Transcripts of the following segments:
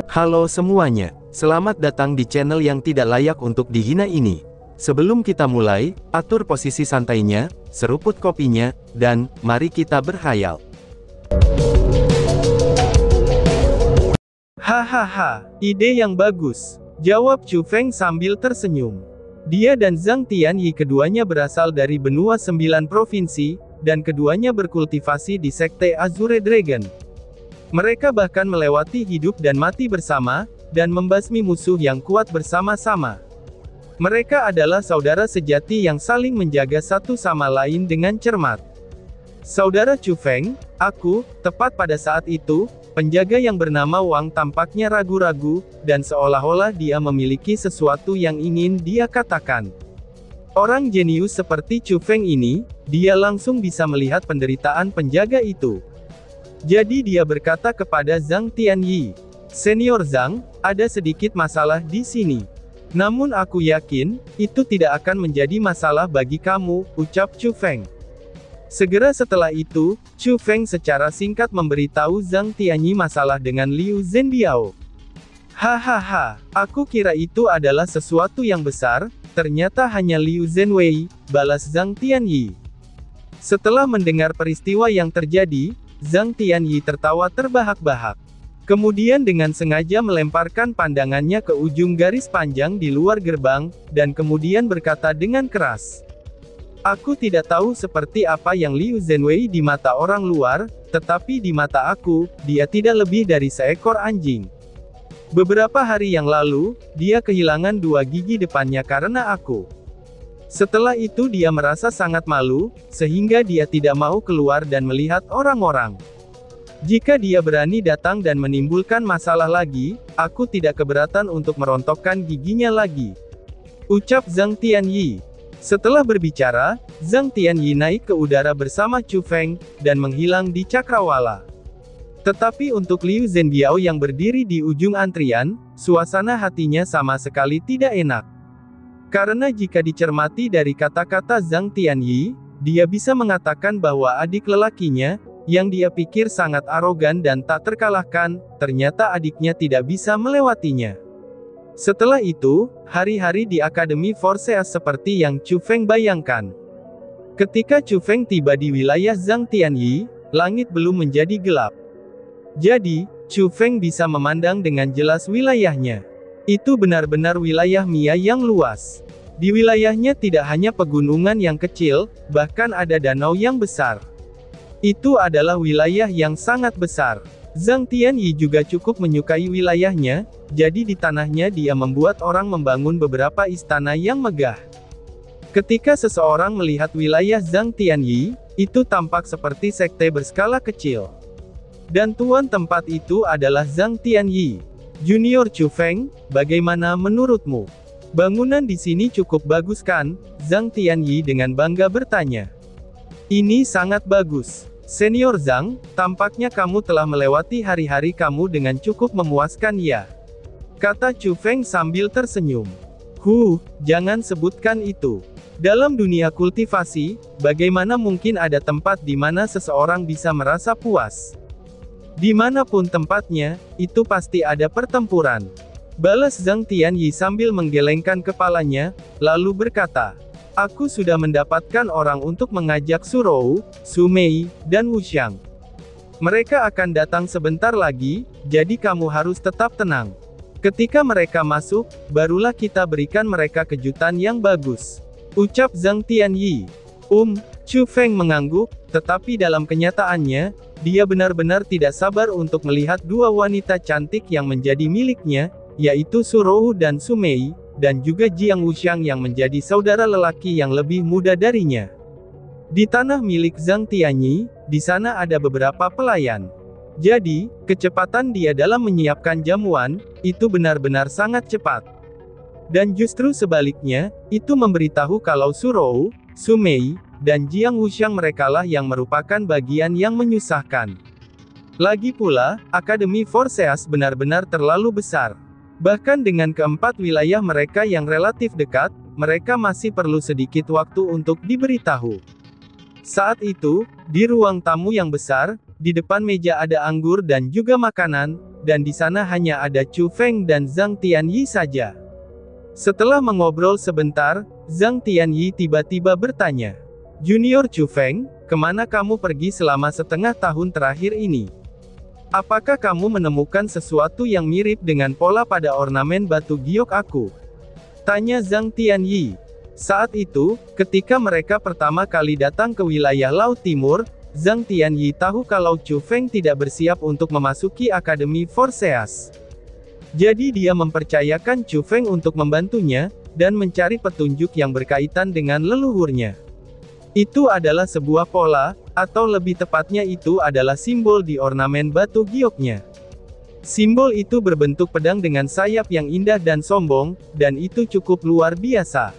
Halo semuanya, selamat datang di channel yang tidak layak untuk dihina ini. Sebelum kita mulai, atur posisi santainya, seruput kopinya, dan mari kita berkhayal. Hahaha, ide yang bagus, jawab Chu Feng sambil tersenyum. Dia dan Zhang Tianyi keduanya berasal dari benua 9 provinsi, dan keduanya berkultivasi di Sekte Azure Dragon. Mereka bahkan melewati hidup dan mati bersama, dan membasmi musuh yang kuat bersama-sama. Mereka adalah saudara sejati yang saling menjaga satu sama lain dengan cermat. Saudara Chu Feng, aku, tepat pada saat itu, penjaga yang bernama Wang tampaknya ragu-ragu, dan seolah-olah dia memiliki sesuatu yang ingin dia katakan. Orang jenius seperti Chu Feng ini, dia langsung bisa melihat penderitaan penjaga itu. Jadi dia berkata kepada Zhang Tianyi, "Senior Zhang, ada sedikit masalah di sini. Namun aku yakin, itu tidak akan menjadi masalah bagi kamu," ucap Chu Feng. Segera setelah itu, Chu Feng secara singkat memberitahu Zhang Tianyi masalah dengan Liu Zhenbiao. "Hahaha, aku kira itu adalah sesuatu yang besar, ternyata hanya Liu Zhenwei," balas Zhang Tianyi. Setelah mendengar peristiwa yang terjadi, Zhang Tianyi tertawa terbahak-bahak. Kemudian dengan sengaja melemparkan pandangannya ke ujung garis panjang di luar gerbang, dan kemudian berkata dengan keras, "Aku tidak tahu seperti apa yang Liu Zhenwei di mata orang luar, tetapi di mata aku, dia tidak lebih dari seekor anjing. Beberapa hari yang lalu, dia kehilangan 2 gigi depannya karena aku. Setelah itu dia merasa sangat malu, sehingga dia tidak mau keluar dan melihat orang-orang. Jika dia berani datang dan menimbulkan masalah lagi, aku tidak keberatan untuk merontokkan giginya lagi," ucap Zhang Tianyi. Setelah berbicara, Zhang Tianyi naik ke udara bersama Chu Feng, dan menghilang di cakrawala. Tetapi untuk Liu Zhenbiao yang berdiri di ujung antrian, suasana hatinya sama sekali tidak enak. Karena jika dicermati dari kata-kata Zhang Tianyi, dia bisa mengatakan bahwa adik lelakinya, yang dia pikir sangat arogan dan tak terkalahkan, ternyata adiknya tidak bisa melewatinya. Setelah itu, hari-hari di Akademi Forseas seperti yang Chu Feng bayangkan. Ketika Chu Feng tiba di wilayah Zhang Tianyi, langit belum menjadi gelap. Jadi, Chu Feng bisa memandang dengan jelas wilayahnya. Itu benar-benar wilayah Mia yang luas. Di wilayahnya tidak hanya pegunungan yang kecil, bahkan ada danau yang besar. Itu adalah wilayah yang sangat besar. Zhang Tianyi juga cukup menyukai wilayahnya, jadi di tanahnya dia membuat orang membangun beberapa istana yang megah. Ketika seseorang melihat wilayah Zhang Tianyi, itu tampak seperti sekte berskala kecil. Dan tuan tempat itu adalah Zhang Tianyi. Junior Chu Feng, bagaimana menurutmu? Bangunan di sini cukup bagus kan? Zhang Tianyi dengan bangga bertanya. "Ini sangat bagus. Senior Zhang, tampaknya kamu telah melewati hari-hari kamu dengan cukup memuaskan ya?" kata Chu Feng sambil tersenyum. Jangan sebutkan itu. Dalam dunia kultivasi, bagaimana mungkin ada tempat di mana seseorang bisa merasa puas? Dimanapun tempatnya, itu pasti ada pertempuran, balas Zhang Tianyi sambil menggelengkan kepalanya, lalu berkata, "Aku sudah mendapatkan orang untuk mengajak Su Rou, Su Mei, dan Wu Xiang. Mereka akan datang sebentar lagi, jadi kamu harus tetap tenang. Ketika mereka masuk, barulah kita berikan mereka kejutan yang bagus," ucap Zhang Tianyi. Chu Feng mengangguk, tetapi dalam kenyataannya, dia benar-benar tidak sabar untuk melihat 2 wanita cantik yang menjadi miliknya, yaitu Su Rou dan Su Mei, dan juga Jiang Wuxiang yang menjadi saudara lelaki yang lebih muda darinya. Di tanah milik Zhang Tianyi, di sana ada beberapa pelayan. Jadi, kecepatan dia dalam menyiapkan jamuan, itu benar-benar sangat cepat. Dan justru sebaliknya, itu memberitahu kalau Su Rou, Su Mei, dan Jiang Wuxiang merekalah yang merupakan bagian yang menyusahkan. Lagi pula, Akademi Forseas benar-benar terlalu besar. Bahkan dengan keempat wilayah mereka yang relatif dekat, mereka masih perlu sedikit waktu untuk diberitahu. Saat itu, di ruang tamu yang besar, di depan meja ada anggur dan juga makanan, dan di sana hanya ada Chu Feng dan Zhang Tianyi saja. Setelah mengobrol sebentar, Zhang Tianyi tiba-tiba bertanya, "Junior Chu Feng, kemana kamu pergi selama setengah tahun terakhir ini? Apakah kamu menemukan sesuatu yang mirip dengan pola pada ornamen batu giok aku?" tanya Zhang Tianyi. Saat itu, ketika mereka pertama kali datang ke wilayah Laut Timur, Zhang Tianyi tahu kalau Chu Feng tidak bersiap untuk memasuki Akademi Forseas. Jadi dia mempercayakan Chu Feng untuk membantunya, dan mencari petunjuk yang berkaitan dengan leluhurnya. Itu adalah sebuah pola, atau lebih tepatnya itu adalah simbol di ornamen batu gioknya. Simbol itu berbentuk pedang dengan sayap yang indah dan sombong, dan itu cukup luar biasa.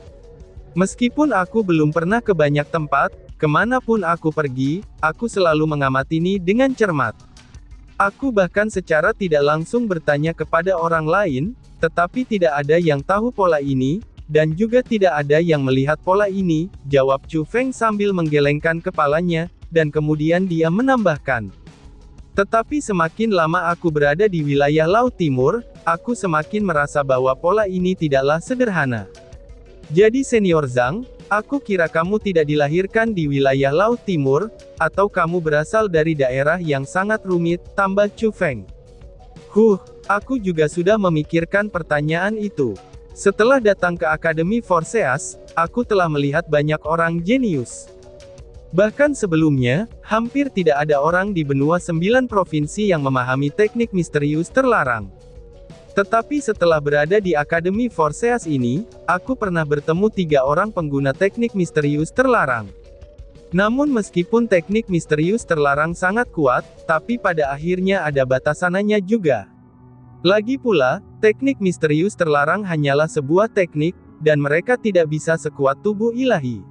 Meskipun aku belum pernah ke banyak tempat, kemanapun aku pergi, aku selalu mengamati ini dengan cermat. Aku bahkan secara tidak langsung bertanya kepada orang lain, tetapi tidak ada yang tahu pola ini, dan juga tidak ada yang melihat pola ini, jawab Chu Feng sambil menggelengkan kepalanya, dan kemudian dia menambahkan. Tetapi semakin lama aku berada di wilayah Laut Timur, aku semakin merasa bahwa pola ini tidaklah sederhana. Jadi Senior Zhang, aku kira kamu tidak dilahirkan di wilayah Laut Timur, atau kamu berasal dari daerah yang sangat rumit, tambah Chu Feng. Aku juga sudah memikirkan pertanyaan itu. Setelah datang ke Akademi Forseas, aku telah melihat banyak orang jenius. Bahkan sebelumnya, hampir tidak ada orang di benua 9 provinsi yang memahami teknik misterius terlarang. Tetapi setelah berada di Akademi Forseas ini, aku pernah bertemu 3 orang pengguna teknik misterius terlarang. Namun meskipun teknik misterius terlarang sangat kuat, tapi pada akhirnya ada batasannya juga. Lagi pula, teknik misterius terlarang hanyalah sebuah teknik, dan mereka tidak bisa sekuat tubuh ilahi.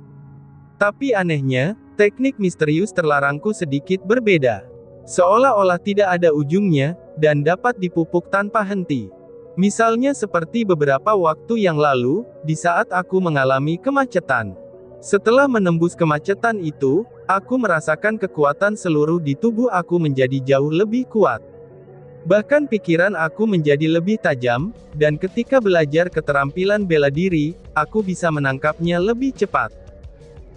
Tapi anehnya, teknik misterius terlarangku sedikit berbeda. Seolah-olah tidak ada ujungnya, dan dapat dipupuk tanpa henti. Misalnya seperti beberapa waktu yang lalu, di saat aku mengalami kemacetan. Setelah menembus kemacetan itu, aku merasakan kekuatan seluruh di tubuh aku menjadi jauh lebih kuat. Bahkan pikiran aku menjadi lebih tajam, dan ketika belajar keterampilan bela diri, aku bisa menangkapnya lebih cepat.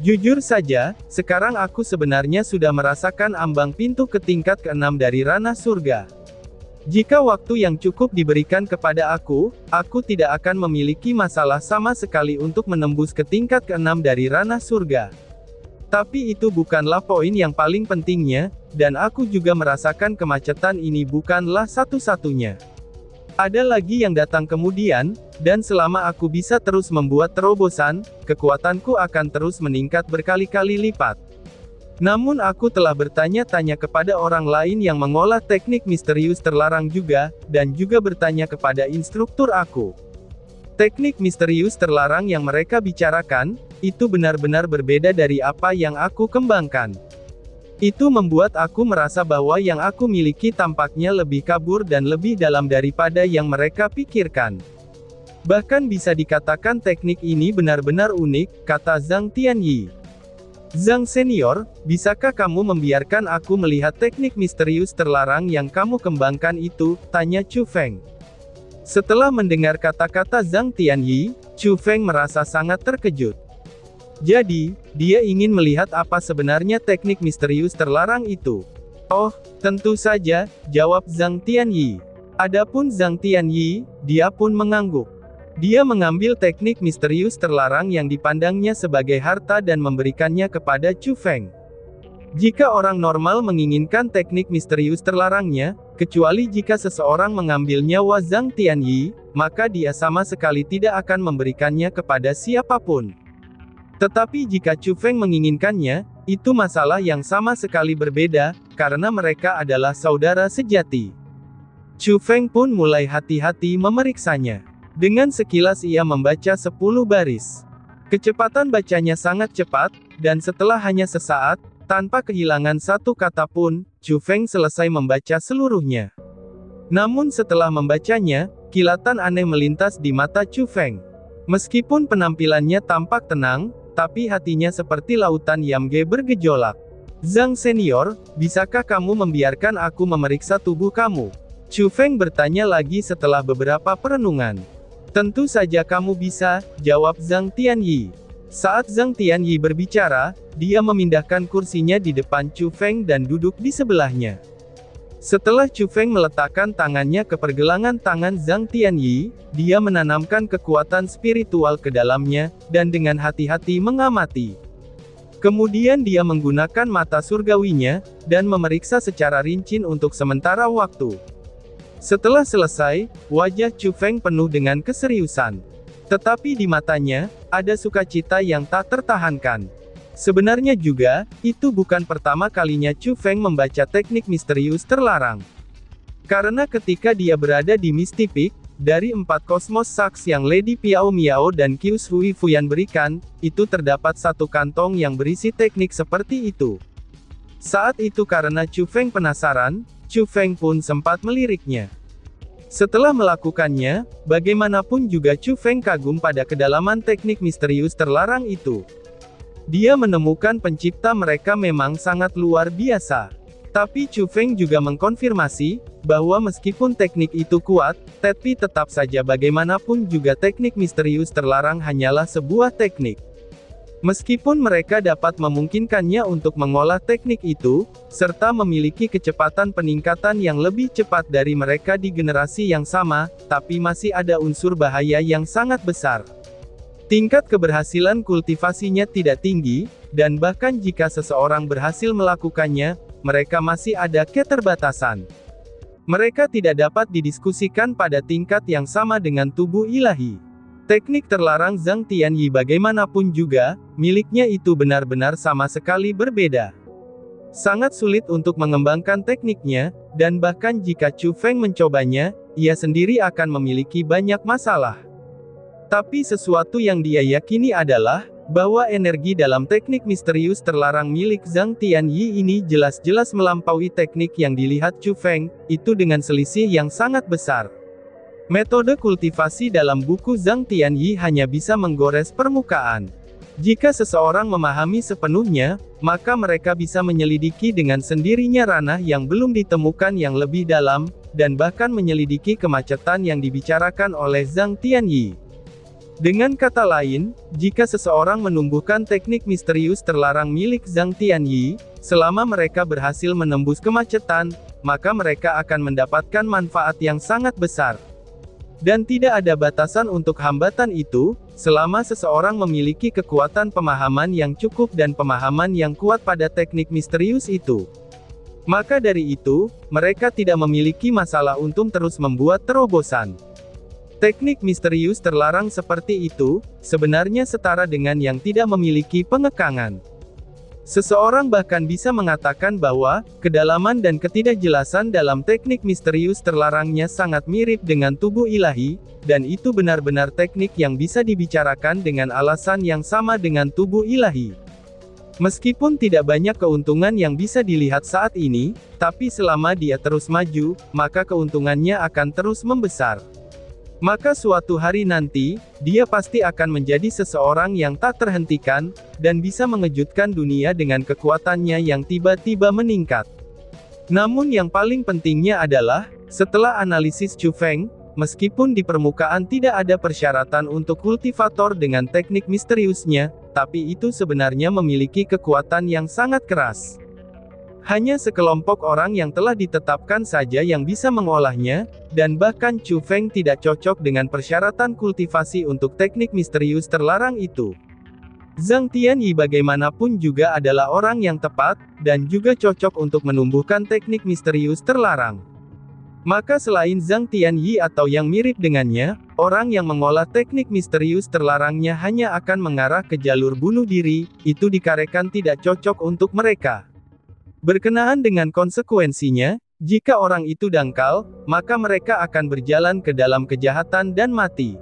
Jujur saja, sekarang aku sebenarnya sudah merasakan ambang pintu ke tingkat ke-6 dari ranah surga. Jika waktu yang cukup diberikan kepada aku tidak akan memiliki masalah sama sekali untuk menembus ke tingkat ke-6 dari ranah surga. Tapi itu bukanlah poin yang paling pentingnya, dan aku juga merasakan kemacetan ini bukanlah satu-satunya. Ada lagi yang datang kemudian, dan selama aku bisa terus membuat terobosan, kekuatanku akan terus meningkat berkali-kali lipat. Namun aku telah bertanya-tanya kepada orang lain yang mengolah teknik misterius terlarang juga, dan juga bertanya kepada instruktur aku. Teknik misterius terlarang yang mereka bicarakan, itu benar-benar berbeda dari apa yang aku kembangkan. Itu membuat aku merasa bahwa yang aku miliki tampaknya lebih kabur dan lebih dalam daripada yang mereka pikirkan. Bahkan bisa dikatakan teknik ini benar-benar unik, kata Zhang Tianyi. Zhang Senior, bisakah kamu membiarkan aku melihat teknik misterius terlarang yang kamu kembangkan itu, tanya Chu Feng. Setelah mendengar kata-kata Zhang Tianyi, Chu Feng merasa sangat terkejut. Jadi, dia ingin melihat apa sebenarnya teknik misterius terlarang itu. Oh, tentu saja, jawab Zhang Tianyi. Adapun Zhang Tianyi, dia pun mengangguk. Dia mengambil teknik misterius terlarang yang dipandangnya sebagai harta dan memberikannya kepada Chu Feng. Jika orang normal menginginkan teknik misterius terlarangnya, kecuali jika seseorang mengambil nyawa Zhang Tianyi, maka dia sama sekali tidak akan memberikannya kepada siapapun. Tetapi jika Chu Feng menginginkannya, itu masalah yang sama sekali berbeda, karena mereka adalah saudara sejati. Chu Feng pun mulai hati-hati memeriksanya. Dengan sekilas ia membaca 10 baris. Kecepatan bacanya sangat cepat, dan setelah hanya sesaat, tanpa kehilangan satu kata pun, Chu Feng selesai membaca seluruhnya. Namun setelah membacanya, kilatan aneh melintas di mata Chu Feng. Meskipun penampilannya tampak tenang, tapi hatinya seperti lautan Yamge bergejolak. Zhang Senior, bisakah kamu membiarkan aku memeriksa tubuh kamu? Chu Feng bertanya lagi setelah beberapa perenungan. Tentu saja kamu bisa, jawab Zhang Tianyi. Saat Zhang Tianyi berbicara, dia memindahkan kursinya di depan Chu Feng dan duduk di sebelahnya. Setelah Chu Feng meletakkan tangannya ke pergelangan tangan Zhang Tianyi, dia menanamkan kekuatan spiritual ke dalamnya, dan dengan hati-hati mengamati. Kemudian dia menggunakan mata surgawinya, dan memeriksa secara rinci untuk sementara waktu. Setelah selesai, wajah Chu Feng penuh dengan keseriusan. Tetapi di matanya, ada sukacita yang tak tertahankan. Sebenarnya juga, itu bukan pertama kalinya Chu Feng membaca teknik misterius terlarang. Karena ketika dia berada di Misty Peak, dari 4 Cosmos Shards yang Lady Piao Miao dan Qiu Shui Fuyan berikan, itu terdapat satu kantong yang berisi teknik seperti itu. Saat itu karena Chu Feng penasaran, Chu Feng pun sempat meliriknya. Setelah melakukannya, bagaimanapun juga Chu Feng kagum pada kedalaman teknik misterius terlarang itu. Dia menemukan pencipta mereka memang sangat luar biasa. Tapi Chu Feng juga mengkonfirmasi, bahwa meskipun teknik itu kuat, tapi tetap saja bagaimanapun juga teknik misterius terlarang hanyalah sebuah teknik. Meskipun mereka dapat memungkinkannya untuk mengolah teknik itu, serta memiliki kecepatan peningkatan yang lebih cepat dari mereka di generasi yang sama, tapi masih ada unsur bahaya yang sangat besar. Tingkat keberhasilan kultivasinya tidak tinggi, dan bahkan jika seseorang berhasil melakukannya, mereka masih ada keterbatasan. Mereka tidak dapat didiskusikan pada tingkat yang sama dengan tubuh ilahi. Teknik terlarang Zhang Tianyi bagaimanapun juga, miliknya itu benar-benar sama sekali berbeda. Sangat sulit untuk mengembangkan tekniknya, dan bahkan jika Chu Feng mencobanya, ia sendiri akan memiliki banyak masalah. Tapi sesuatu yang dia yakini adalah, bahwa energi dalam teknik misterius terlarang milik Zhang Tianyi ini jelas-jelas melampaui teknik yang dilihat Chu Feng, itu dengan selisih yang sangat besar. Metode kultivasi dalam buku Zhang Tianyi hanya bisa menggores permukaan. Jika seseorang memahami sepenuhnya, maka mereka bisa menyelidiki dengan sendirinya ranah yang belum ditemukan yang lebih dalam, dan bahkan menyelidiki kemacetan yang dibicarakan oleh Zhang Tianyi. Dengan kata lain, jika seseorang menumbuhkan teknik misterius terlarang milik Zhang Tianyi, selama mereka berhasil menembus kemacetan, maka mereka akan mendapatkan manfaat yang sangat besar. Dan tidak ada batasan untuk hambatan itu, selama seseorang memiliki kekuatan pemahaman yang cukup dan pemahaman yang kuat pada teknik misterius itu. Maka dari itu, mereka tidak memiliki masalah untuk terus membuat terobosan. Teknik misterius terlarang seperti itu, sebenarnya setara dengan yang tidak memiliki pengekangan. Seseorang bahkan bisa mengatakan bahwa, kedalaman dan ketidakjelasan dalam teknik misterius terlarangnya sangat mirip dengan tubuh ilahi, dan itu benar-benar teknik yang bisa dibicarakan dengan alasan yang sama dengan tubuh ilahi. Meskipun tidak banyak keuntungan yang bisa dilihat saat ini, tapi selama dia terus maju, maka keuntungannya akan terus membesar. Maka suatu hari nanti, dia pasti akan menjadi seseorang yang tak terhentikan, dan bisa mengejutkan dunia dengan kekuatannya yang tiba-tiba meningkat. Namun yang paling pentingnya adalah, setelah analisis Chu Feng, meskipun di permukaan tidak ada persyaratan untuk kultivator dengan teknik misteriusnya, tapi itu sebenarnya memiliki kekuatan yang sangat keras. Hanya sekelompok orang yang telah ditetapkan saja yang bisa mengolahnya, dan bahkan Chu Feng tidak cocok dengan persyaratan kultivasi untuk teknik misterius terlarang itu. Zhang Tianyi bagaimanapun juga adalah orang yang tepat, dan juga cocok untuk menumbuhkan teknik misterius terlarang. Maka selain Zhang Tianyi atau yang mirip dengannya, orang yang mengolah teknik misterius terlarangnya hanya akan mengarah ke jalur bunuh diri, itu dikarenakan tidak cocok untuk mereka. Berkenaan dengan konsekuensinya, jika orang itu dangkal, maka mereka akan berjalan ke dalam kejahatan dan mati.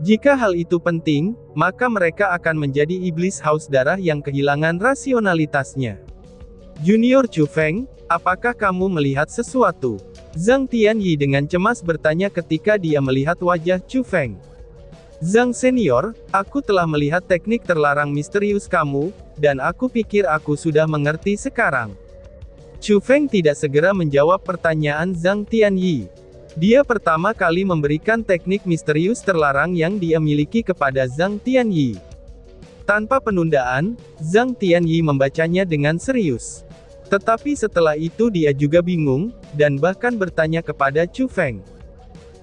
Jika hal itu penting, maka mereka akan menjadi iblis haus darah yang kehilangan rasionalitasnya. Junior Chu Feng, apakah kamu melihat sesuatu? Zhang Tianyi dengan cemas bertanya ketika dia melihat wajah Chu Feng. Zhang Senior, aku telah melihat teknik terlarang misterius kamu, dan aku pikir aku sudah mengerti sekarang. Chu Feng tidak segera menjawab pertanyaan Zhang Tianyi. Dia pertama kali memberikan teknik misterius terlarang yang dia miliki kepada Zhang Tianyi. Tanpa penundaan, Zhang Tianyi membacanya dengan serius. Tetapi setelah itu dia juga bingung, dan bahkan bertanya kepada Chu Feng.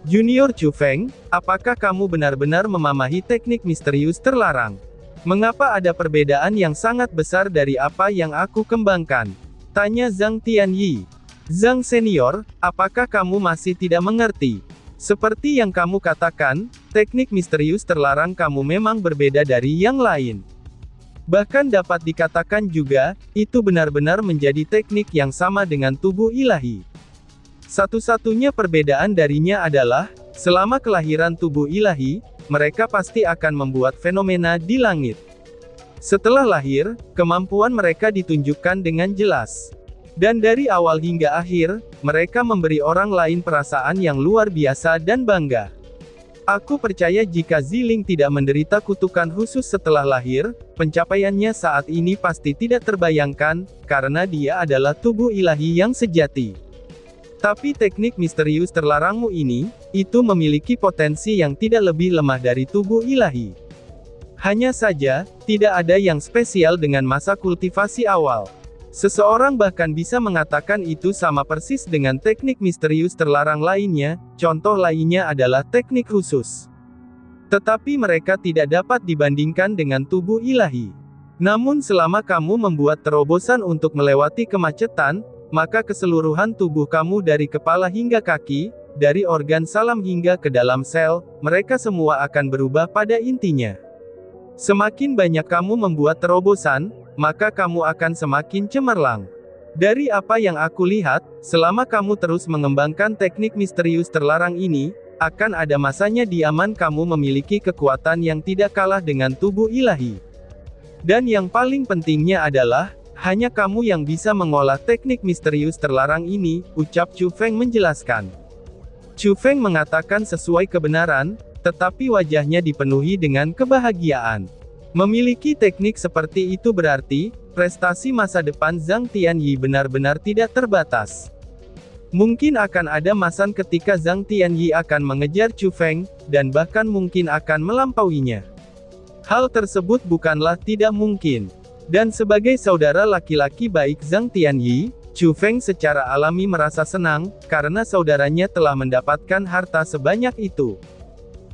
Junior Chu Feng, apakah kamu benar-benar memahami teknik misterius terlarang? Mengapa ada perbedaan yang sangat besar dari apa yang aku kembangkan? Tanya Zhang Tianyi. Zhang Senior, apakah kamu masih tidak mengerti? Seperti yang kamu katakan, teknik misterius terlarang kamu memang berbeda dari yang lain. Bahkan dapat dikatakan juga, itu benar-benar menjadi teknik yang sama dengan tubuh ilahi. Satu-satunya perbedaan darinya adalah, selama kelahiran tubuh ilahi, mereka pasti akan membuat fenomena di langit. Setelah lahir, kemampuan mereka ditunjukkan dengan jelas. Dan dari awal hingga akhir, mereka memberi orang lain perasaan yang luar biasa dan bangga. Aku percaya jika Ziling tidak menderita kutukan khusus setelah lahir, pencapaiannya saat ini pasti tidak terbayangkan, karena dia adalah tubuh ilahi yang sejati. Tapi teknik misterius terlarangmu ini, itu memiliki potensi yang tidak lebih lemah dari tubuh ilahi. Hanya saja, tidak ada yang spesial dengan masa kultivasi awal. Seseorang bahkan bisa mengatakan itu sama persis dengan teknik misterius terlarang lainnya, contoh lainnya adalah teknik khusus. Tetapi mereka tidak dapat dibandingkan dengan tubuh ilahi. Namun selama kamu membuat terobosan untuk melewati kemacetan, maka keseluruhan tubuh kamu dari kepala hingga kaki, dari organ salam hingga ke dalam sel, mereka semua akan berubah pada intinya. Semakin banyak kamu membuat terobosan, maka kamu akan semakin cemerlang. Dari apa yang aku lihat, selama kamu terus mengembangkan teknik misterius terlarang ini, akan ada masanya di zaman kamu memiliki kekuatan yang tidak kalah dengan tubuh ilahi. Dan yang paling pentingnya adalah, hanya kamu yang bisa mengolah teknik misterius terlarang ini, ucap Chu Feng menjelaskan. Chu Feng mengatakan sesuai kebenaran, tetapi wajahnya dipenuhi dengan kebahagiaan. Memiliki teknik seperti itu berarti, prestasi masa depan Zhang Tianyi benar-benar tidak terbatas. Mungkin akan ada masa ketika Zhang Tianyi akan mengejar Chu Feng, dan bahkan mungkin akan melampauinya. Hal tersebut bukanlah tidak mungkin. Dan sebagai saudara laki-laki baik Zhang Tianyi, Chu Feng secara alami merasa senang, karena saudaranya telah mendapatkan harta sebanyak itu.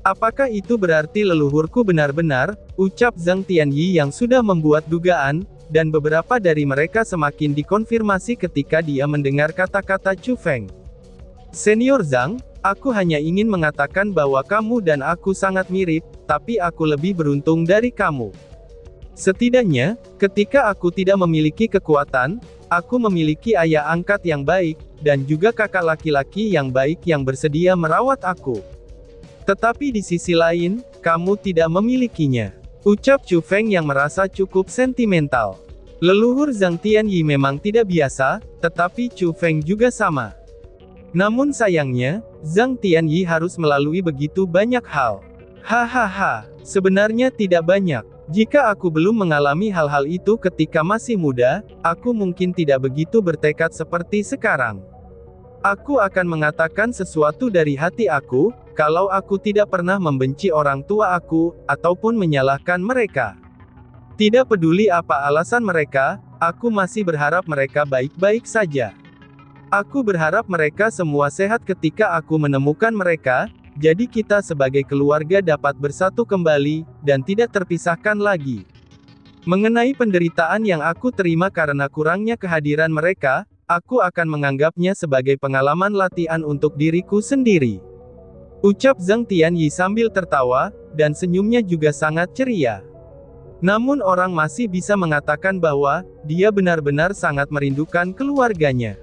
Apakah itu berarti leluhurku benar-benar, ucap Zhang Tianyi yang sudah membuat dugaan, dan beberapa dari mereka semakin dikonfirmasi ketika dia mendengar kata-kata Chu Feng. Senior Zhang, aku hanya ingin mengatakan bahwa kamu dan aku sangat mirip, tapi aku lebih beruntung dari kamu. Setidaknya, ketika aku tidak memiliki kekuatan, aku memiliki ayah angkat yang baik, dan juga kakak laki-laki yang baik yang bersedia merawat aku. Tetapi di sisi lain, kamu tidak memilikinya. Ucap Chu Feng yang merasa cukup sentimental. Leluhur Zhang Tianyi memang tidak biasa, tetapi Chu Feng juga sama. Namun sayangnya, Zhang Tianyi harus melalui begitu banyak hal. Hahaha, sebenarnya tidak banyak. Jika aku belum mengalami hal-hal itu ketika masih muda, aku mungkin tidak begitu bertekad seperti sekarang. Aku akan mengatakan sesuatu dari hati aku, kalau aku tidak pernah membenci orang tua aku, ataupun menyalahkan mereka. Tidak peduli apa alasan mereka, aku masih berharap mereka baik-baik saja. Aku berharap mereka semua sehat ketika aku menemukan mereka, jadi kita sebagai keluarga dapat bersatu kembali, dan tidak terpisahkan lagi. Mengenai penderitaan yang aku terima karena kurangnya kehadiran mereka, aku akan menganggapnya sebagai pengalaman latihan untuk diriku sendiri. Ucap Zhang Tianyi sambil tertawa, dan senyumnya juga sangat ceria. Namun orang masih bisa mengatakan bahwa, dia benar-benar sangat merindukan keluarganya.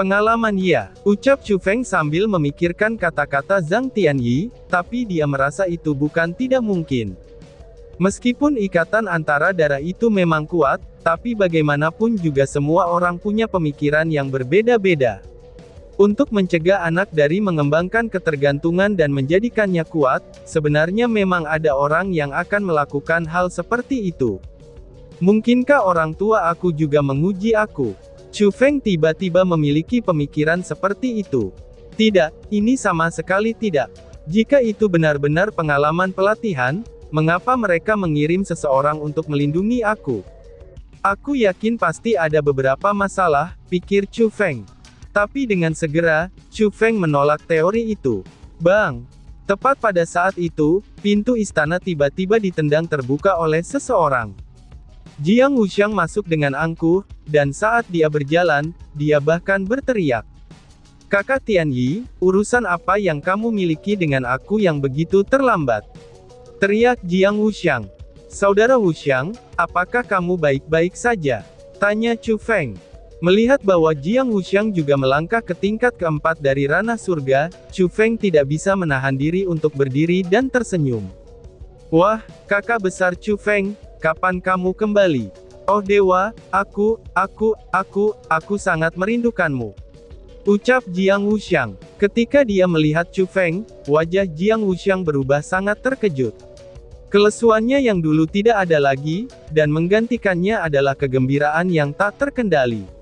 Pengalaman ya, ucap Chu Feng sambil memikirkan kata-kata Zhang Tianyi, tapi dia merasa itu bukan tidak mungkin. Meskipun ikatan antara darah itu memang kuat, tapi bagaimanapun juga semua orang punya pemikiran yang berbeda-beda. Untuk mencegah anak dari mengembangkan ketergantungan dan menjadikannya kuat, sebenarnya memang ada orang yang akan melakukan hal seperti itu. Mungkinkah orang tua aku juga menguji aku? Chu Feng tiba-tiba memiliki pemikiran seperti itu. Tidak, ini sama sekali tidak. Jika itu benar-benar pengalaman pelatihan, mengapa mereka mengirim seseorang untuk melindungi aku? Aku yakin pasti ada beberapa masalah, pikir Chu Feng. Tapi dengan segera, Chu Feng menolak teori itu. Bang! Tepat pada saat itu, pintu istana tiba-tiba ditendang terbuka oleh seseorang. Jiang Wuxiang masuk dengan angkuh, dan saat dia berjalan, dia bahkan berteriak. Kakak Tian Yi, urusan apa yang kamu miliki dengan aku yang begitu terlambat? Teriak Jiang Wuxiang. Saudara Wuxiang, apakah kamu baik-baik saja? Tanya Chu Feng. Melihat bahwa Jiang Wuxiang juga melangkah ke tingkat keempat dari ranah surga, Chu Feng tidak bisa menahan diri untuk berdiri dan tersenyum. Wah, kakak besar Chu Feng, kapan kamu kembali? Oh dewa, aku sangat merindukanmu. Ucap Jiang Wuxiang. Ketika dia melihat Chu Feng, wajah Jiang Wuxiang berubah sangat terkejut. Kelesuannya yang dulu tidak ada lagi, dan menggantikannya adalah kegembiraan yang tak terkendali.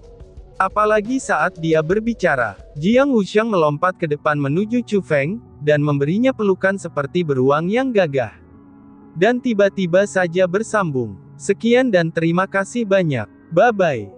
Apalagi saat dia berbicara, Jiang Wuxiang melompat ke depan menuju Chu Feng, dan memberinya pelukan seperti beruang yang gagah. Dan tiba-tiba saja bersambung. Sekian dan terima kasih banyak. Bye-bye.